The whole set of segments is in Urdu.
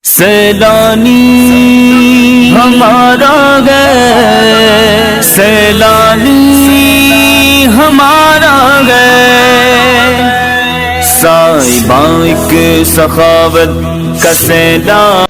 سیلانی ہمارا گئے، سیلانی ہمارا گئے، صاحباں ایک سخاوت کا سیلان۔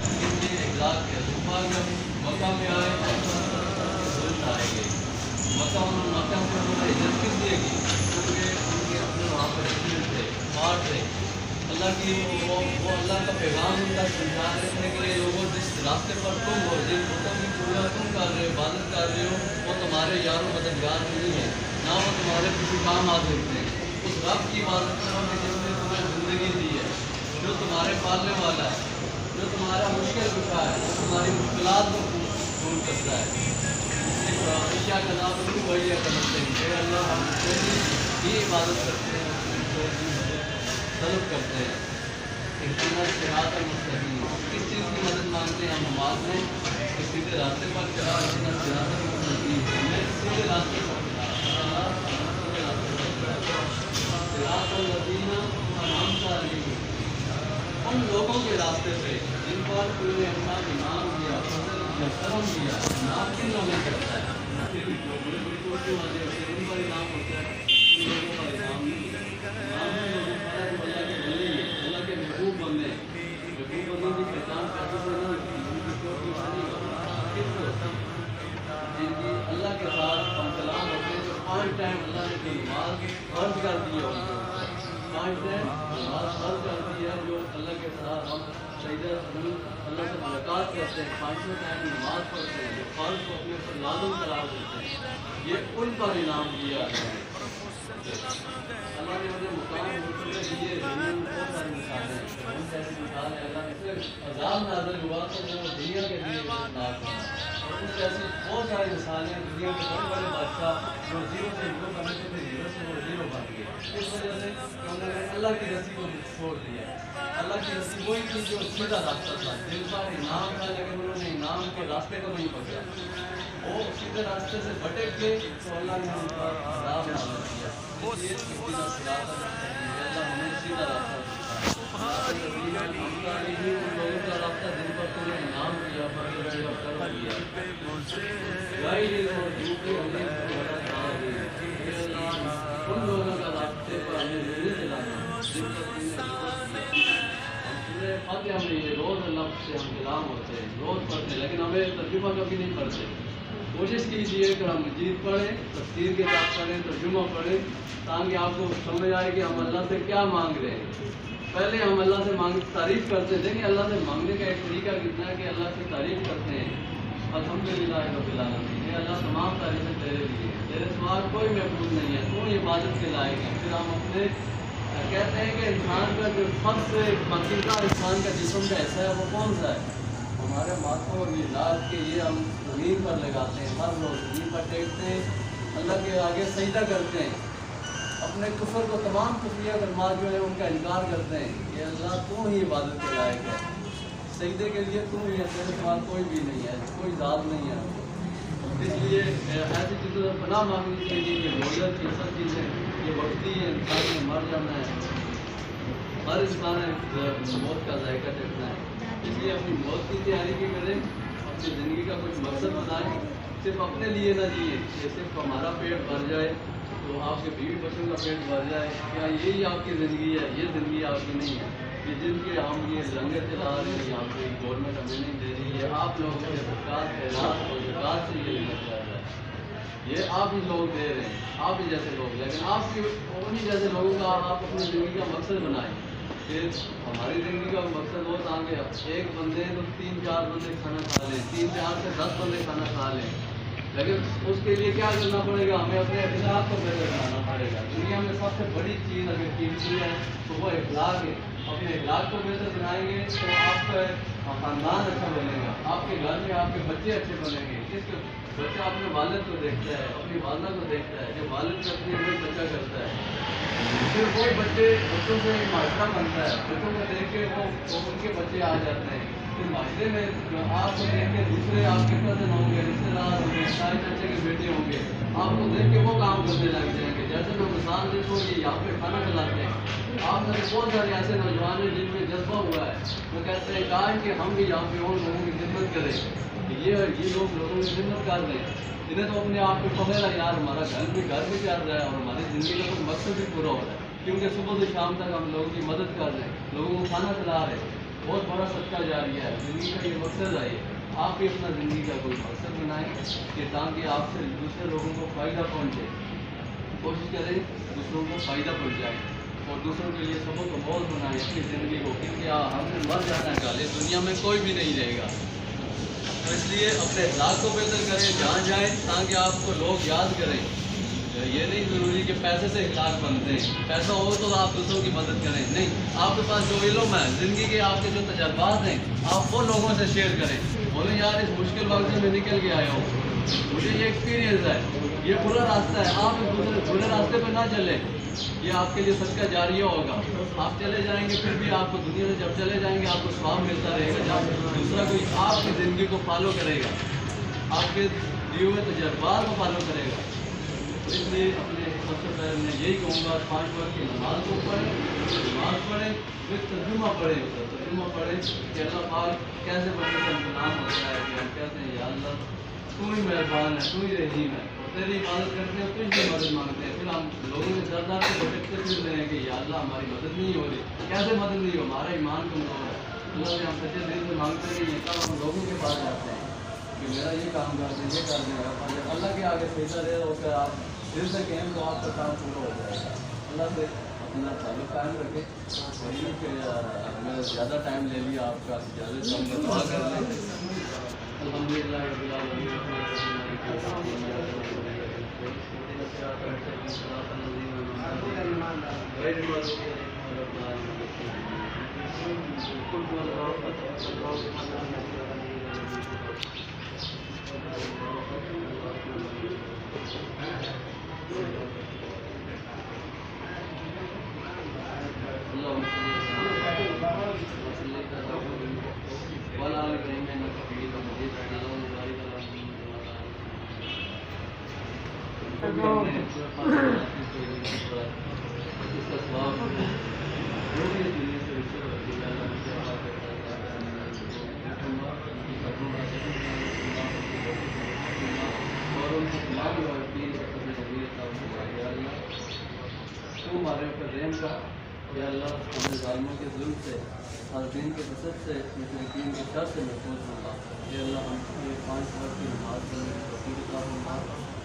اللہ کی وہ اللہ کا پیغام ان کا سمجھانے کے لیے لوگوں جس راستے پر تم ہو، جن بتوں کی پوجا تم کر رہے ہو، عبادت کر رہے ہو، وہ تمہارے یار و مددگار نہیں ہے، نہ وہ تمہارے کسی کام آ سکتے ہیں۔ اس رب کی عبادت کرو کہ جس نے تمہیں زندگی دی ہے، جو تمہارے پالنے والا ہے، جو تمہارا مشکل کشا ہے، جو تمہاری مشکلات کو دور کرتا ہے۔ اشیاء کا نام وہی کرتے ہیں کہ اللہ ہم کی عبادت کرتے ہیں، طلب کرتے ہیں۔ صراط المستقیم، کس چیز کی مدد مانگتے ہیں ہم نماز میں کہ سیدھے راستے پر چلا، صراط المستقیم، ہمیں سیدھے راستے پر چلا، صراط الذین انعمت علیہم، ان لوگوں کے راستے پہ جن پر تم نے اپنا ایمان دیا، کرم دیا۔ نام کن لوگوں نے کرتا ہے؟ بڑی بڑی کوششوں والے ہوتے ہیں، ان پر انعام ہوتا ہے، ان لوگوں پر انعام نہیں۔ نام ان لوگوں پر ہے جو اللہ کے بندے ہیں، اللہ کے محبوب بندے ہیں۔ محبوب بندوں کی پہچان پیسوں سے نہیں ہوتی، ان کی چوٹ کی بانی کس سے ہوتی ہے؟ جن کی اللہ کے ساتھ ہم کلام ہوتے ہیں، جو 5 ٹائم اللہ نے جو نماز فرض کر دی ہے، 5 ٹائم نماز فرض کر دی ہے، جو اللہ کے ساتھ ہم سجدہ اللہ سے ملاقات کرتے ہیں، 5 ٹائم نماز پڑھتے ہیں، جو فرض کو اپنے اوپر لازم قرار دیتے ہیں، یہ ان پر انعام دیا ہے۔ اللہ نے انہیں مقام دیے، بہت ساری مثالیں ہیں، بہت ایسی مثال ہے۔ اللہ نے صرف عذاب نازل ہوا تو وہ دنیا کے لیے خطرناک ہے، اور کچھ ایسی بہت ساری مثالیں ہیں دنیا کے بڑے بڑے بادشاہ جو زیرو سے ہیرو بنے تھے، زیرو سے وہ ہیرو بن گئے، اس وجہ سے کہ انہوں نے اللہ کی رسی کو چھوڑ دیا۔ اللہ کی رسی وہی تھی جو سیدھا راستہ تھا، جن پر انعام تھا، لیکن انہوں نے انعام کے راستے کو نہیں پکڑا، وہ سیدھے راستے سے بھٹک گئے تو اللہ نے ان پر عذاب نازل کیا۔ اللہ ہمیں سیدھا راستہ ان لوگوں کا راستہ جن پر تم نے انعام کیا، ان لوگوں کا راستے پر ہمیں نہیں چلانا جن پر تم نے فاتحہ میں یہ روز اللہ سے ہم غلام ہوتے ہیں، روز پڑھتے ہیں، لیکن ہمیں ترجمہ کبھی نہیں پڑھتے۔ کوشش کیجیے کہ ہم مجید پڑھیں، تفسیر کے ساتھ پڑھیں، ترجمہ پڑھیں، تاکہ آپ کو سمجھ آئے کہ ہم اللہ سے کیا مانگ رہے ہیں۔ پہلے ہم اللہ سے تعریف کرتے ہیں، دیکھیں اللہ سے مانگنے کا ایک طریقہ کتنا ہے کہ اللہ سے تعریف کرتے ہیں، الحمدللہ رب العالمین، یہ اللہ تمام تعریفیں تیرے لیے ہیں، تیرے سوا کوئی محفوظ نہیں ہے، تو عبادت کے لائق ہے۔ پھر ہم اپنے کہتے ہیں کہ انسان کا جو سب سے پسندیدہ انسان کا جسم کا حصہ ہے وہ کون سا ہے؟ ہمارے ماتھوں اور مزاج کے یہ ہم زمین پر لگاتے ہیں، ہر روز زمین پر ٹیکتے ہیں، اللہ کے آگے سجدہ کرتے ہیں، اپنے کفر کو تمام کفریہ کلمات جو ہیں ان کا انکار کرتے ہیں کہ اللہ تو ہی عبادت کے لائق ہے، سجدے کے لیے تو ہی ہے، تیرے سوا کوئی بھی نہیں ہے، کوئی ذات نہیں ہے۔ اس لیے ایسی چیزوں سے پناہ مانگنی چاہیے کہ بوریت یہ سب چیزیں یہ وقتی ہے، انسان نے مر جانا ہے، ہر انسان موت کا ذائقہ چکھنا ہے، اس لیے اپنی موت کی تیاری بھی کریں، اپنی زندگی کا کچھ مقصد بنائیں، صرف اپنے لیے نہ جیے کہ صرف ہمارا پیٹ بھر جائے تو آپ کے بیوی بچوں کا پیٹ بھر جائے، کیا یہی آپ کی زندگی ہے؟ یہ زندگی آپ کی نہیں ہے، کہ جن کے ہم یہ لنگر چلا رہے ہیں، یہاں پہ گورنمنٹ ہمیں نہیں دے رہی ہے، آپ لوگوں کے زکوٰۃ خیرات اور زکوٰۃ سے یہ لنگر چلا رہا ہے، یہ آپ ہی لوگ دے رہے ہیں، آپ ہی جیسے لوگ، لیکن آپ کی انہیں جیسے لوگوں کا آپ اپنی زندگی کا مقصد بنائیں۔ پھر ہماری زندگی کا مقصد وہ تھا کہ ایک بندے تو 3-4 بندے کھانا کھا لیں، 3-4 سے 10 بندے کھانا کھا لیں، لیکن اس کے لیے کیا کرنا پڑے گا؟ ہمیں اپنے اخلاق کو بہتر بنانا پڑے گا۔ دنیا میں سب سے بڑی چیز اگر قیمتی ہے تو وہ اخلاق ہے، اپنے اخلاق کو بہتر بنائیں گے تو آپ کا خاندان اچھا بنے گا، آپ کے گھر میں آپ کے بچے اچھے بنیں گے۔ اس کے بچہ اپنے والد کو دیکھتا ہے، اپنی والدہ کو دیکھتا ہے، جو والد سے اپنی اپنے بچہ کرتا ہے، پھر کوئی بچوں سے معاشرہ بنتا ہے، بچوں کو دیکھ کے وہ ان کے بچے آ جاتے ہیں، پھر معاشرے میں آپ کو دیکھ کے دوسرے آپ کے کزن ہوں گے، رشتے دار ہوں گے، تائی چچے کے بیٹے ہوں گے، آپ کو دیکھ کے وہ کام کرنے لگ جائیں گے. جیسے میں مثال دیکھو یہ یہاں پہ کھانا کھلاتے ہیں. آپ میں بہت سارے ایسے نوجوان ہیں جن میں جذبہ ہوا ہے، وہ کہتے ہیں کہا کہ ہم بھی یہاں پہ اور لوگوں کی خدمت کریں. یہ لوگ لوگوں کی خدمت کر رہے ہیں، انہیں تو اپنے آپ کو پکڑا یار ہمارا گھر بھی چل رہا ہے اور ہماری زندگی کا تو مقصد بھی پورا ہو رہا ہے، کیونکہ صبح سے شام تک ہم لوگوں کی مدد کر رہے ہیں، لوگوں کو کھانا کھلا رہے ہیں. بہت بڑا صدقہ جاریہ ہے. زندگی کا یہ مقصد ہے. آپ بھی اپنا زندگی کا کوئی مقصد بنائیں کہ تاکہ آپ سے دوسرے لوگوں کو فائدہ پہنچے. کوشش کریں دوسروں کو فائدہ پہنچائیں اور دوسروں کے لیے سبق و مول بنائیں اپنی زندگی کو، کیونکہ ہم نے مر جانا کالے دنیا میں کوئی بھی نہیں رہے گا. تو اس لیے اپنے اخلاق کو بہتر کریں جہاں جائیں تاکہ آپ کو لوگ یاد کریں. یہ نہیں ضروری کہ پیسے سے اخلاق بنتے ہیں، پیسہ ہو تو آپ دوسروں کی مدد کریں. نہیں، آپ کے پاس جو علم ہے، زندگی کے آپ کے جو تجربات ہیں، آپ وہ لوگوں سے شیئر کریں. بولیں یار اس مشکل وقت سے میں نکل کے آیا ہوں، مجھے یہ ایکسپیرینس ہے، یہ برا راستہ ہے. آپ اس دوسرے برے راستے پہ نہ چلیں، یہ آپ کے لیے صدقہ جاریہ ہوگا. آپ چلے جائیں گے، پھر بھی آپ کو دنیا سے جب چلے جائیں گے آپ کو ثواب ملتا رہے گا جب دوسرا کوئی آپ کی زندگی کو فالو کرے گا، آپ کے دیے ہوئے تجربات کو فالو کرے گا. تو اس لیے اپنے سب سے پہلے میں یہی کہوں گا 5 وقت کی نماز کو پڑھیں، پھر ترجمہ پڑھیں کہ اللہ پاک کیسے بندے سے غلام ہوتا ہے کہ ہم کہتے ہیں یا اللہ تو ہی مہربان ہے، تو ہی رحیم ہے، اور تیری عبادت کرتے ہیں تو ہی مدد مانگتے ہیں. پھر ہم لوگوں کے درد سے بھٹکتے پھر رہے ہیں کہ یا اللہ ہماری مدد نہیں ہو رہی. کیسے مدد نہیں ہو؟ ہمارا ایمان کمزور ہے. اللہ سے ہم سچے دل سے مانگتے نہیں ہیں، تب ہم لوگوں کے پاس جاتے ہیں کہ میرا یہ کام کر دیں، یہ کر دیں. جب اللہ کے آگے سیدھا رہے ہو کر آپ دل سے کہیں تو آپ کا کام پورا ہو جائے گا. اللہ سے اپنا تعلق قائم رکھے. وہی کہ میں زیادہ ٹائم لے لیا آپ کا، زیادہ کم دعا کر لیں. الحمد للہ رب العالمین. ہمارے اوپر رحم کا یا اللہ ہمیں ظالموں کے ظلم سے، حاضرین کے حسد سے، مشرکین کے شر سے محفوظ ہوگا. یا اللہ ہم یہ 5 وقت کی نماز پڑھنے کی توفیق عطا فرما.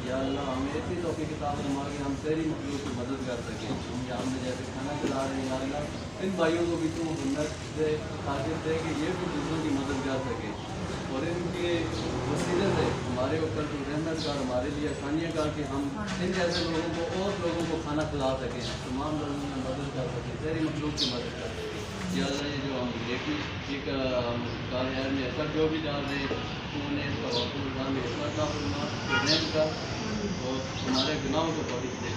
یا اللہ ہمیں اتنی توفیق عطا فرما کہ ہم تیری مخلوق کی مدد کر سکیں. ہم یہاں میں جیسے کھانا کھلا رہے ہیں یا اللہ ان بھائیوں کو بھی تو ہمت سے طاقت دے کہ یہ بھی دوسروں کی مدد کر سکیں، اور ان کے وسیلے سے ہمارے اوپر تو رحمت کر، ہمارے لیے آسانیاں کر کہ ہم ان جیسے لوگوں کو اور لوگوں کو کھانا کھلا سکیں، تمام لوگوں کی مدد کر سکیں، تیری مخلوق کی مدد کر سکیں. یا اللہ یہ جو ہم دیکھی ایک کار ہے میں اثر جو بھی ڈال رہے تو انہیں اس کا وقت نظام میں حکمت کا فرما، رحم کا، اور ہمارے گناہوں کو بخش دے.